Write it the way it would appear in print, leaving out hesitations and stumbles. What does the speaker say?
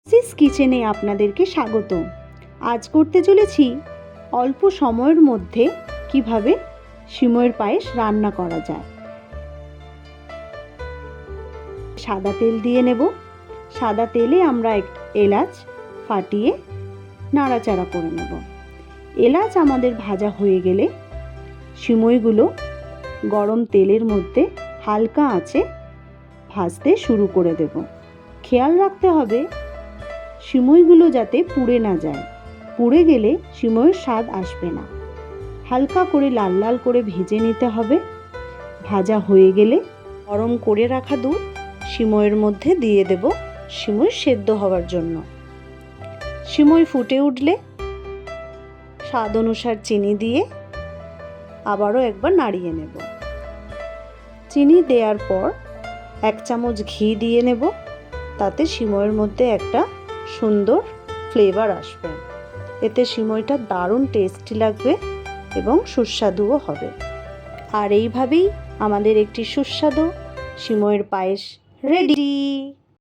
Cis কিচেনে আপনাদেরকে স্বাগত। আজ করতে চলেছি অল্প সময়ের মধ্যে কিভাবে সিমইয়ের পায়েস রান্না করা যায়। সাদা তেল দিয়ে নেব। সাদা তেলে আমরা এলাচ ফাটিয়ে নাড়াচাড়া করে নেব। এলাচ আমাদের ভাজা হয়ে গেলে সিমইগুলো গরম তেলের মধ্যে হালকা আঁচে ভাজতে শুরু করে দেব। খেয়াল রাখতে হবে সিমইগুলো যাতে পুড়ে না যায়। পুড়ে গেলে সিমইয়ের স্বাদ আসবে না। হালকা করে লাল লাল করে ভেজে নিতে হবে। ভাজা হয়ে গেলে গরম করে রাখা দুধ সিমইয়ের মধ্যে দিয়ে দেব সিমই সেদ্ধ হওয়ার জন্য। সিমই ফুটে উঠলে স্বাদ অনুসার চিনি দিয়ে আবারও একবার নাড়িয়ে নেব। চিনি দেওয়ার পর 1 চামচ ঘি দিয়ে নেব। তাতে সিমইয়ের মধ্যে একটা সুন্দর ফ্লেভার আসবে। এতে সিমইটা দারুণ টেস্টি লাগবে এবং সুস্বাদুও হবে। আর এইভাবেই আমাদের একটি সুস্বাদু সিমইয়ের পায়েস রেডি।